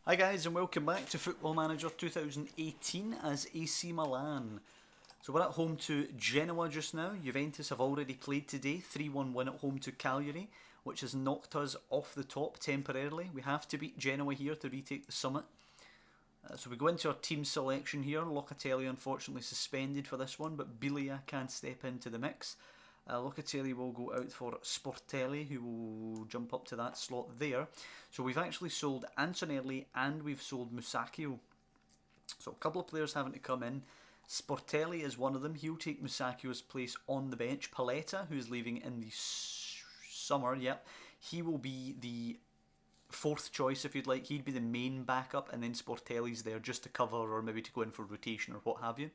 Hi guys and welcome back to Football Manager 2018 as AC Milan. So we're at home to Genoa just now. Juventus have already played today, 3-1 win at home to Cagliari, which has knocked us off the top temporarily. We have to beat Genoa here to retake the summit. So we go into our team selection here. Locatelli unfortunately suspended for this one, but Biglia can step into the mix. Locatelli will go out for Sportelli, who will jump up to that slot there. So we've actually sold Antonelli and we've sold Musacchio. So a couple of players having to come in. Sportelli is one of them. He'll take Musacchio's place on the bench. Paletta, who's leaving in the summer, yep, he will be the fourth choice if you'd like. He'd be the main backup, and then Sportelli's there just to cover or maybe to go in for rotation or what have you.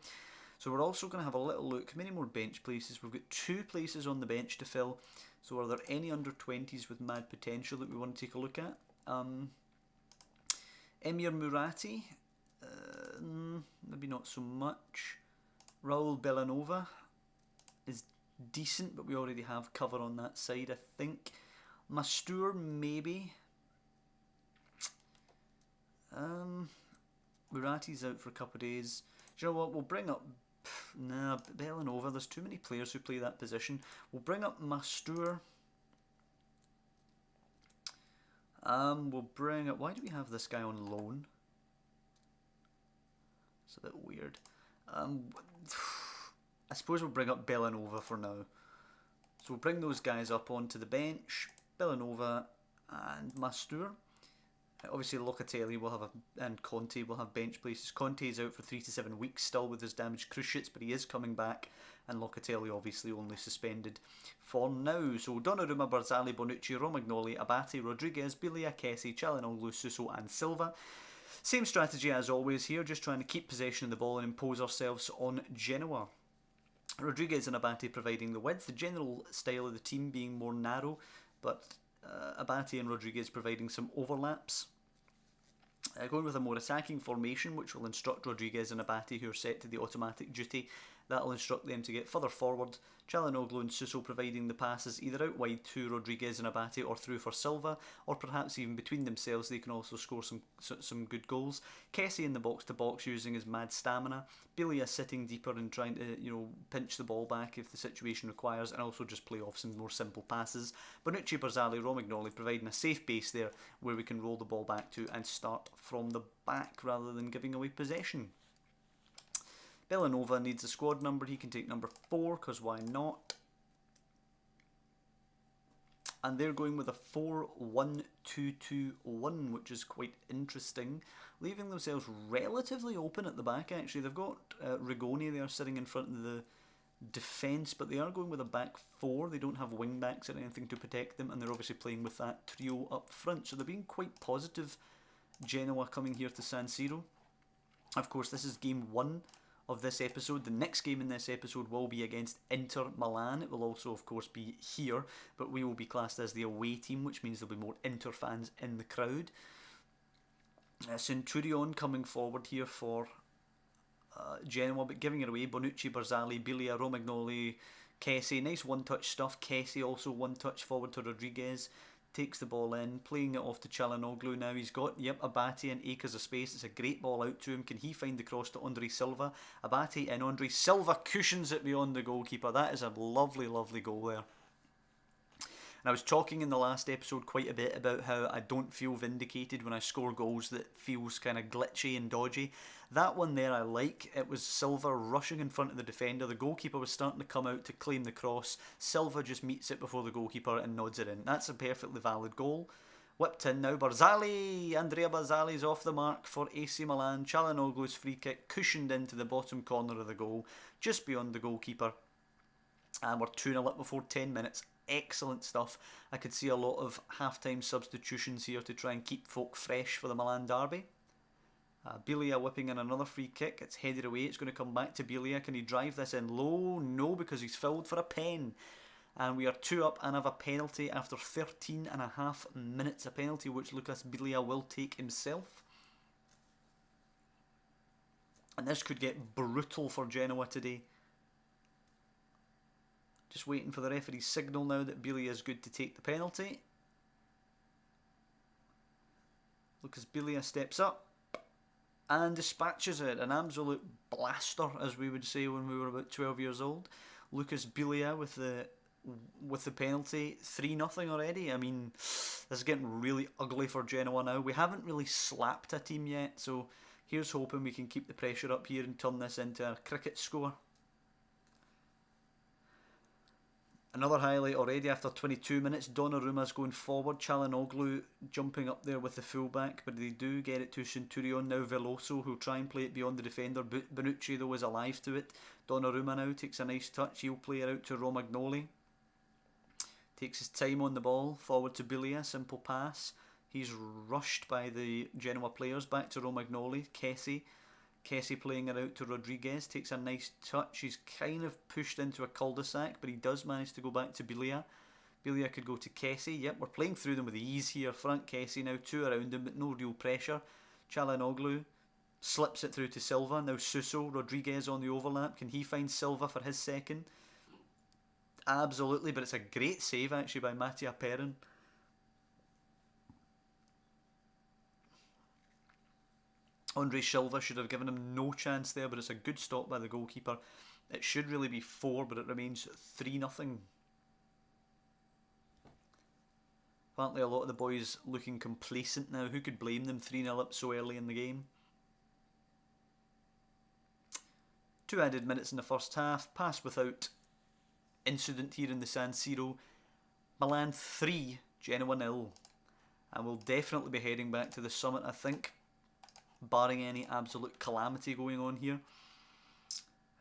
So we're also going to have a little look. Many more bench places. We've got 2 places on the bench to fill. So are there any under 20s with mad potential that we want to take a look at? Emir Murati, maybe not so much. Raul Bellanova is decent, but we already have cover on that side, I think. Mastur, maybe. Murati's out for a couple of days. Do you know what? We'll bring up... Nah, Bellanova. There's too many players who play that position. We'll bring up Mastur. We'll bring up... Why do we have this guy on loan? It's a bit weird. I suppose we'll bring up Bellanova for now. So we'll bring those guys up onto the bench. Bellanova and Mastur. Obviously Locatelli will have and Conte will have bench places. Conte is out for 3 to 7 weeks still with his damaged cruciates, but he is coming back, and Locatelli obviously only suspended for now. So Donnarumma, Barzali, Bonucci, Romagnoli, Abate, Rodriguez, Biglia, Kessie, Çalhanoğlu, Suso and Silva. Same strategy as always here, just trying to keep possession of the ball and impose ourselves on Genoa. Rodriguez and Abate providing the width, the general style of the team being more narrow, but Abate and Rodriguez providing some overlaps. Going with a more attacking formation, which will instruct Rodriguez and Abate, who are set to the automatic duty. That will instruct them to get further forward. Çalhanoğlu and Suso providing the passes either out wide to Rodriguez and Abate or through for Silva, or perhaps even between themselves they can also score some good goals. Kessie in the box to box using his mad stamina. Biglia sitting deeper and trying to pinch the ball back if the situation requires, and also just play off some more simple passes. Bonucci, Barzali, Romagnoli providing a safe base there where we can roll the ball back to and start from the back rather than giving away possession. Bellanova needs a squad number. He can take number 4 because why not? And they're going with a 4-1-2-2-1, which is quite interesting, leaving themselves relatively open at the back. Actually, they've got Rigoni there sitting in front of the defence, but they are going with a back 4. They don't have wing backs or anything to protect them, and they're obviously playing with that trio up front. So they're being quite positive. Genoa coming here to San Siro. Of course, this is game 1 of this episode. The next game in this episode will be against Inter Milan. It will also of course be here, but we will be classed as the away team, which means there'll be more Inter fans in the crowd. Centurion coming forward here for Genoa, but giving it away. Bonucci, Barzali, Biglia, Romagnoli, Kessie. Nice one-touch stuff. Kessie also one-touch forward to Rodriguez. Takes the ball in, playing it off to Çalhanoğlu now. He's got, Abate and acres of space. It's a great ball out to him. Can he find the cross to Andre Silva? Abate and Andre Silva cushions it beyond the goalkeeper. That is a lovely, lovely goal there. And I was talking in the last episode quite a bit about how I don't feel vindicated when I score goals that feels kind of glitchy and dodgy. That one there I like. It was Silva rushing in front of the defender. The goalkeeper was starting to come out to claim the cross. Silva just meets it before the goalkeeper and nods it in. That's a perfectly valid goal. Whipped in now. Barzali! Andrea Barzali's off the mark for AC Milan. Çalhanoğlu's free kick cushioned into the bottom corner of the goal, just beyond the goalkeeper. And we're 2-0 up before 10 minutes. Excellent stuff. I could see a lot of half-time substitutions here to try and keep folk fresh for the Milan derby. Biglia whipping in another free kick. It's headed away. It's going to come back to Biglia. Can he drive this in low? No, because he's fouled for a pen. And we are 2 up and have a penalty after 13.5 minutes. A penalty which Lucas Biglia will take himself. And this could get brutal for Genoa today. Just waiting for the referee's signal now that Biglia is good to take the penalty. Lucas Bilia steps up and dispatches it. An absolute blaster, as we would say when we were about 12 years old. Lucas Bilia with the penalty. 3-0 already. I mean, this is getting really ugly for Genoa now. We haven't really slapped a team yet, so here's hoping we can keep the pressure up here and turn this into a cricket score. Another highlight already after 22 minutes. Donnarumma's going forward. Çalhanoğlu jumping up there with the fullback, but they do get it to Centurion. Now Veloso, who'll try and play it beyond the defender. Bonucci, though, is alive to it. Donnarumma now takes a nice touch. He'll play it out to Romagnoli. Takes his time on the ball. Forward to Bilia. Simple pass. He's rushed by the Genoa players. Back to Romagnoli. Kessie playing it out to Rodriguez, takes a nice touch. He's kind of pushed into a cul-de-sac, but he does manage to go back to Bilia. Bilia could go to Kessie. Yep, we're playing through them with ease here. Frank Kessie now, 2 around him, but no real pressure. Çalhanoğlu slips it through to Silva. Now Suso, Rodriguez on the overlap. Can he find Silva for his second? Absolutely, but it's a great save actually by Mattia Perrin. Andre Silva should have given him no chance there, but it's a good stop by the goalkeeper. It should really be 4, but it remains 3-0. Apparently a lot of the boys looking complacent now. Who could blame them? 3-0 up so early in the game. 2 added minutes in the first half. Pass without incident here in the San Siro. Milan 3, Genoa 0. And we'll definitely be heading back to the summit, I think, barring any absolute calamity going on here.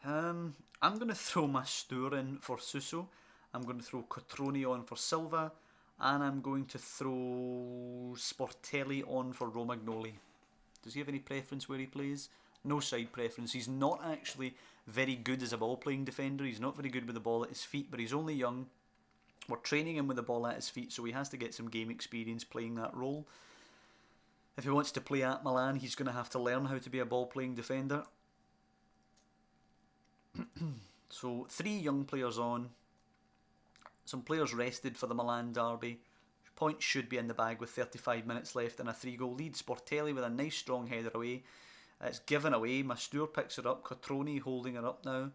I'm going to throw Mastur in for Suso. I'm going to throw Cotroni on for Silva. And I'm going to throw Sportelli on for Romagnoli. Does he have any preference where he plays? No side preference. He's not actually very good as a ball-playing defender. He's not very good with the ball at his feet, but he's only young. We're training him with the ball at his feet, so he has to get some game experience playing that role. If he wants to play at Milan, he's going to have to learn how to be a ball-playing defender. So 3 young players on. Some players rested for the Milan derby. Points should be in the bag with 35 minutes left and a 3-goal lead. Sportelli with a nice strong header away. It's given away. Mastur picks it up. Cotroni holding it up now.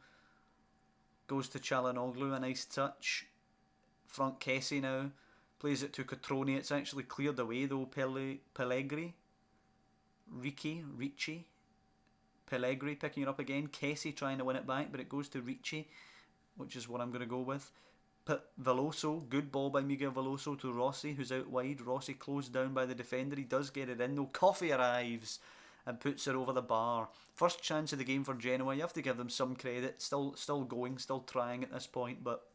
Goes to Çalhanoğlu, a nice touch. Frank Kessie now. Plays it to Cotroni. It's actually cleared away though. Pellegri. Ricci. Pellegri picking it up again. Kessie trying to win it back, but it goes to Ricci, which is what I'm going to go with. Veloso, good ball by Miguel Veloso to Rossi, who's out wide. Rossi closed down by the defender. He does get it in though. Coffee arrives and puts it over the bar. First chance of the game for Genoa. You have to give them some credit. Still going, still trying at this point, but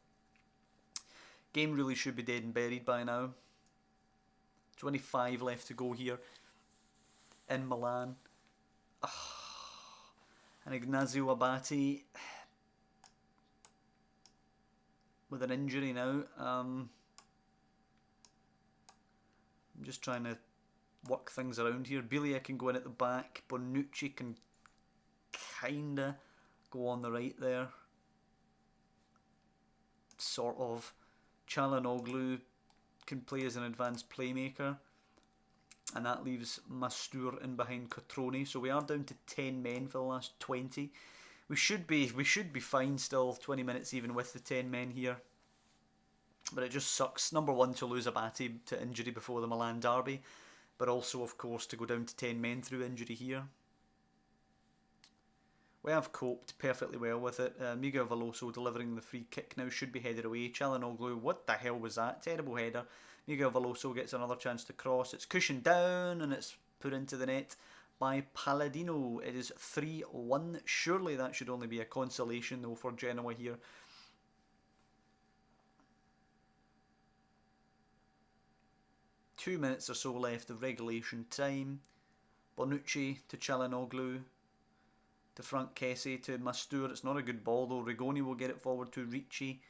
game really should be dead and buried by now. 25 left to go here in Milan. And Ignazio Abate with an injury now. I'm just trying to work things around here. Bilia can go in at the back. Bonucci can kinda go on the right there. Sort of. Çalhanoğlu can play as an advanced playmaker. And that leaves Mastur in behind Cotroni. So we are down to 10 men for the last 20. We should be fine still, 20 minutes even with the 10 men here. But it just sucks. Number one, to lose Abate to injury before the Milan derby. But also, of course, to go down to 10 men through injury here. We have coped perfectly well with it. Miguel Veloso delivering the free kick now should be headed away. Çalhanoğlu, what the hell was that? Terrible header. Miguel Veloso gets another chance to cross. It's cushioned down and it's put into the net by Palladino. It is 3-1. Surely that should only be a consolation though for Genoa here. Two minutes or so left of regulation time. Bonucci to Çalhanoğlu. To Frank Kessie, to Mastur. It's not a good ball though. Rigoni will get it forward to Ricci.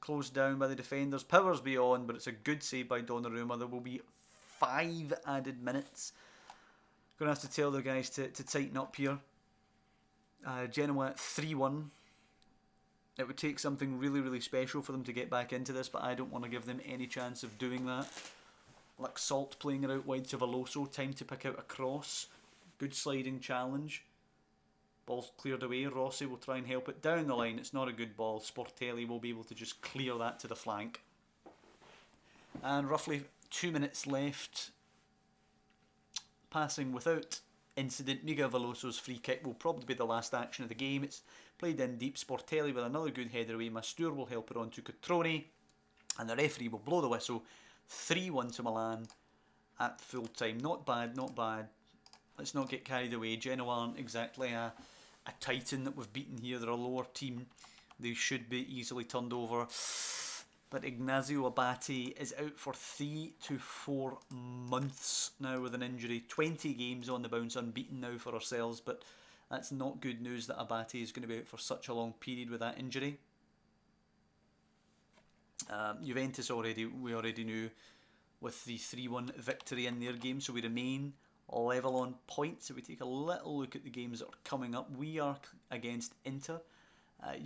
Closed down by the defenders. Powers beyond, but it's a good save by Donnarumma. There will be 5 added minutes. Going to have to tell the guys to tighten up here. Genoa 3-1. It would take something really, really special for them to get back into this, but I don't want to give them any chance of doing that. Like Salt playing her out wide to Veloso. Time to pick out a cross. Good sliding challenge. Ball's cleared away. Rossi will try and help it down the line. It's not a good ball. Sportelli will be able to just clear that to the flank. And roughly 2 minutes left. Passing without incident. Miguel Veloso's free kick will probably be the last action of the game. It's played in deep. Sportelli with another good header away. Mastur will help it on to Cotrone. And the referee will blow the whistle. 3-1 to Milan at full time. Not bad, not bad. Let's not get carried away. Genoa aren't exactly a titan that we've beaten here. They're a lower team. They should be easily turned over. But Ignazio Abate is out for 3 to 4 months now with an injury. 20 games on the bounce, unbeaten now for ourselves. But that's not good news that Abate is going to be out for such a long period with that injury. Juventus we already knew with the 3-1 victory in their game, so we remain level on points. If we take a little look at the games that are coming up, we are against Inter.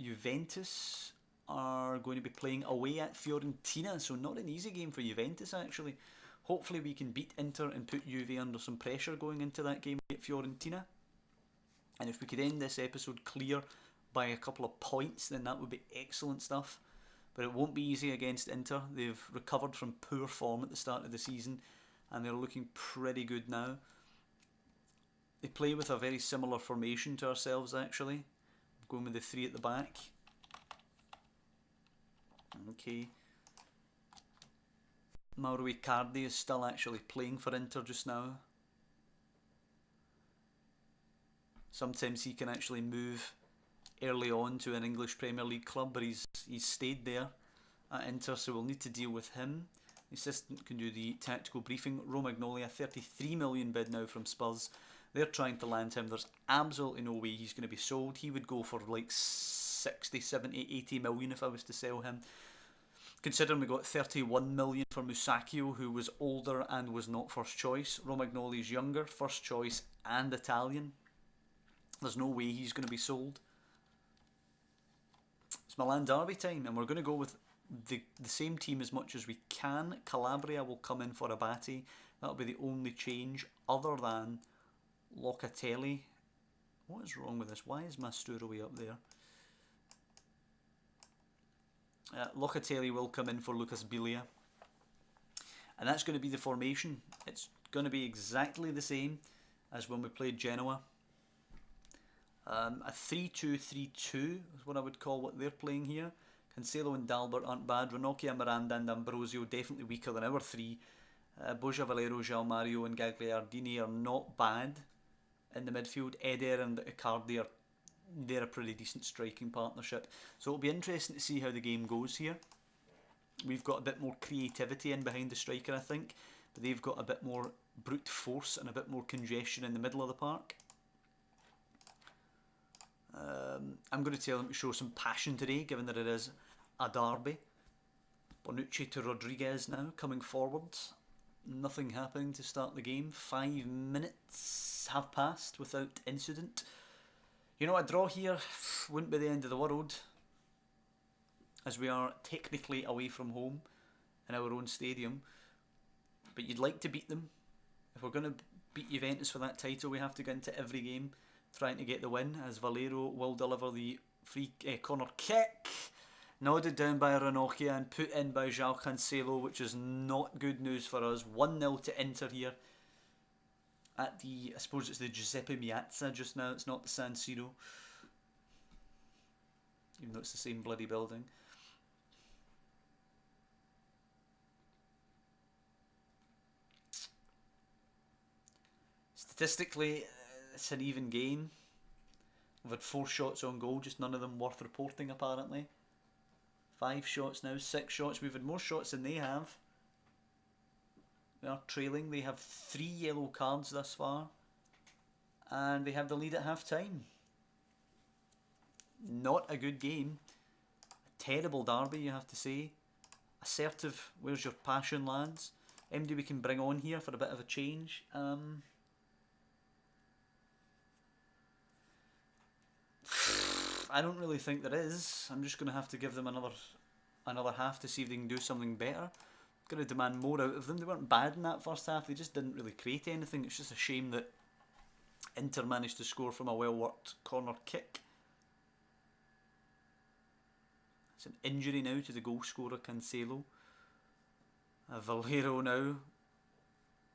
Juventus are going to be playing away at Fiorentina, so not an easy game for Juventus actually. Hopefully we can beat Inter and put Juve under some pressure going into that game at Fiorentina. And if we could end this episode clear by a couple of points, then that would be excellent stuff. But it won't be easy against Inter. They've recovered from poor form at the start of the season and they're looking pretty good now. They play with a very similar formation to ourselves actually. Going with the 3 at the back. Okay. Mauro Icardi is still actually playing for Inter just now. Sometimes he can actually move early on to an English Premier League club, but he's stayed there at Inter, so we'll need to deal with him. The assistant can do the tactical briefing. Romagnoli, a 33 million bid now from Spurs. They're trying to land him. There's absolutely no way he's going to be sold. He would go for like 60, 70, 80 million if I was to sell him. Considering we got 31 million for Musacchio, who was older and was not first choice. Romagnoli's younger, first choice and Italian. There's no way he's going to be sold. It's Milan derby time, and we're going to go with the same team as much as we can. Calabria will come in for Abate. That'll be the only change other than Locatelli. What is wrong with this? Why is Mastura way up there? Locatelli will come in for Lucas Biglia. And that's going to be the formation. It's going to be exactly the same as when we played Genoa. A 3-2-3-2 is what I would call what they're playing here. Cancelo and Dalbert aren't bad. Ranocchia, Miranda and Ambrosio definitely weaker than our 3. Borja Valero, João Mario and Gagliardini are not bad in the midfield. Eder and Icardi they're a pretty decent striking partnership. So it'll be interesting to see how the game goes here. We've got a bit more creativity in behind the striker, I think, but they've got a bit more brute force and a bit more congestion in the middle of the park. I'm going to tell them to show some passion today, given that it is a derby. Bonucci to Rodriguez now, coming forward. Nothing happening to start the game. 5 minutes have passed without incident. You know, a draw here wouldn't be the end of the world, as we are technically away from home in our own stadium. But you'd like to beat them. If we're going to beat Juventus for that title, we have to go into every game trying to get the win, as Valero will deliver the free corner kick. Nodded down by Ranocchia and put in by João Cancelo, which is not good news for us. 1-0 to Inter here at the, I suppose it's the Giuseppe Meazza just now, it's not the San Siro, even though it's the same bloody building. Statistically, it's an even game. We've had 4 shots on goal, just none of them worth reporting apparently. 5 shots now, 6 shots. We've had more shots than they have. We are trailing. They have 3 yellow cards thus far. And they have the lead at half time. Not a good game. A terrible derby, you have to say. Assertive, where's your passion, lads? MD we can bring on here for a bit of a change. I don't really think there is. I'm just going to have to give them another half to see if they can do something better. Going to demand more out of them. They weren't bad in that first half. They just didn't really create anything. It's just a shame that Inter managed to score from a well-worked corner kick. It's an injury now to the goal scorer Cancelo. Valero now.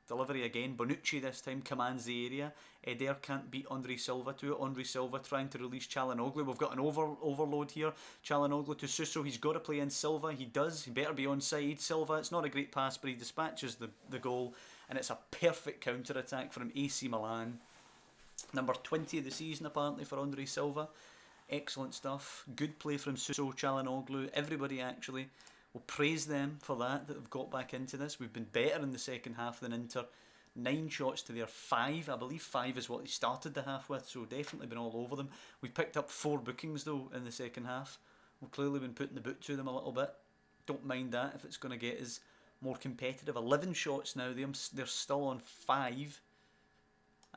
Delivery again. Bonucci this time commands the area. Eder can't beat Andre Silva to it. Andre Silva trying to release Çalhanoğlu. We've got an overload here. Çalhanoğlu to Suso. He's got to play in Silva. He does. He better be onside. Silva, it's not a great pass, but he dispatches the goal. And it's a perfect counter-attack from AC Milan. Number 20 of the season apparently for Andre Silva. Excellent stuff. Good play from Suso, Çalhanoğlu. Everybody actually. We'll praise them for that they've got back into this. We've been better in the second half than Inter. 9 shots to their 5. I believe 5 is what they started the half with, so definitely been all over them. We've picked up 4 bookings though in the second half. We've clearly been putting the boot to them a little bit. Don't mind that if it's going to get us more competitive. 11 shots now. They're still on 5.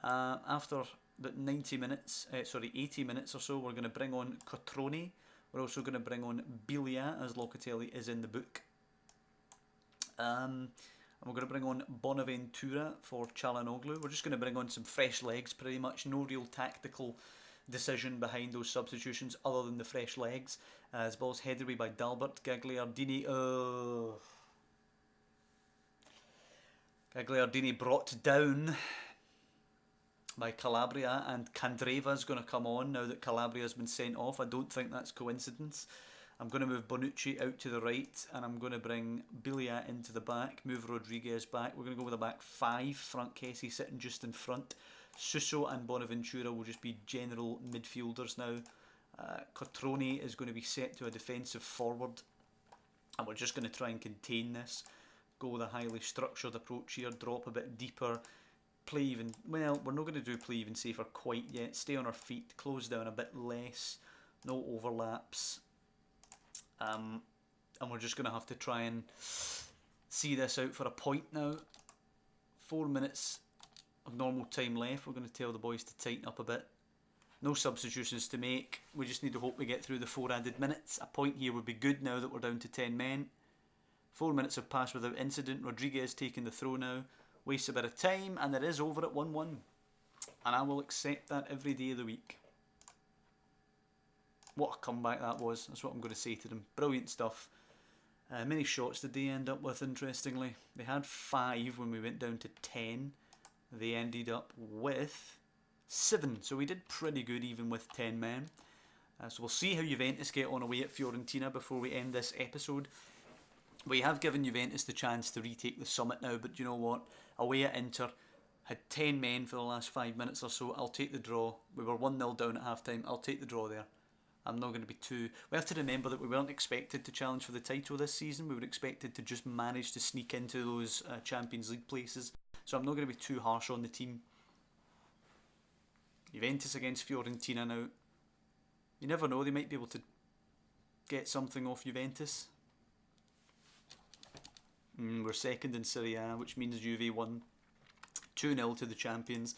After about 80 minutes or so, we're going to bring on Cotrone. We're also going to bring on Bilia, as Locatelli is in the book. And we're going to bring on Bonaventura for Çalhanoğlu. We're just going to bring on some fresh legs pretty much. No real tactical decision behind those substitutions other than the fresh legs. As ball's headed away by Dalbert. Gagliardini brought down by Calabria, and Candreva's going to come on now that Calabria's been sent off. I don't think that's coincidence. I'm going to move Bonucci out to the right, and I'm going to bring Bilia into the back, move Rodriguez back. We're going to go with a back 5, Frank Kessie sitting just in front. Suso and Bonaventura will just be general midfielders now. Cotrone is going to be set to a defensive forward, and we're just going to try and contain this. Go with a highly structured approach here, drop a bit deeper. Play even, well, we're not going to do play even safer quite yet. Stay on our feet, close down a bit less, no overlaps. And we're just going to have to try and see this out for a point now. 4 minutes of normal time left. We're going to tell the boys to tighten up a bit. No substitutions to make. We just need to hope we get through the 4 added minutes. A point here would be good now that we're down to 10 men. 4 minutes have passed without incident. Rodriguez taking the throw now. Wastes a bit of time, and it is over at 1-1. And I will accept that every day of the week. What a comeback that was. That's what I'm going to say to them. Brilliant stuff. Many shots did they end up with, interestingly. They had 5 when we went down to 10. They ended up with 7. So we did pretty good even with 10 men. So we'll see how Juventus get on away at Fiorentina before we end this episode. We have given Juventus the chance to retake the summit now, but you know what? Away at Inter, had 10 men for the last 5 minutes or so. I'll take the draw. We were 1-0 down at half time. I'll take the draw there. I'm not going to be too... We have to remember that we weren't expected to challenge for the title this season. We were expected to just manage to sneak into those Champions League places. So I'm not going to be too harsh on the team. Juventus against Fiorentina now. You never know, they might be able to get something off Juventus. We're second in Serie A, which means Juve won 2-0 to the champions.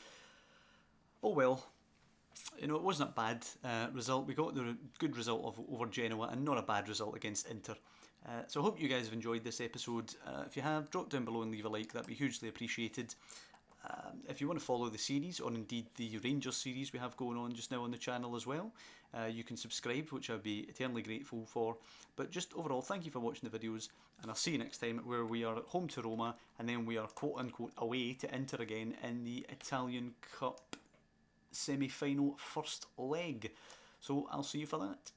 Oh well, you know, it wasn't a bad result. We got the good result over Genoa and not a bad result against Inter. So I hope you guys have enjoyed this episode. If you have, drop down below and leave a like. That'd be hugely appreciated. If you want to follow the series, or indeed the Rangers series we have going on just now on the channel as well, you can subscribe, which I'd be eternally grateful for. But just overall, thank you for watching the videos, and I'll see you next time, where we are at home to Roma, and then we are quote-unquote away to Inter again in the Italian Cup semi-final first leg. So I'll see you for that.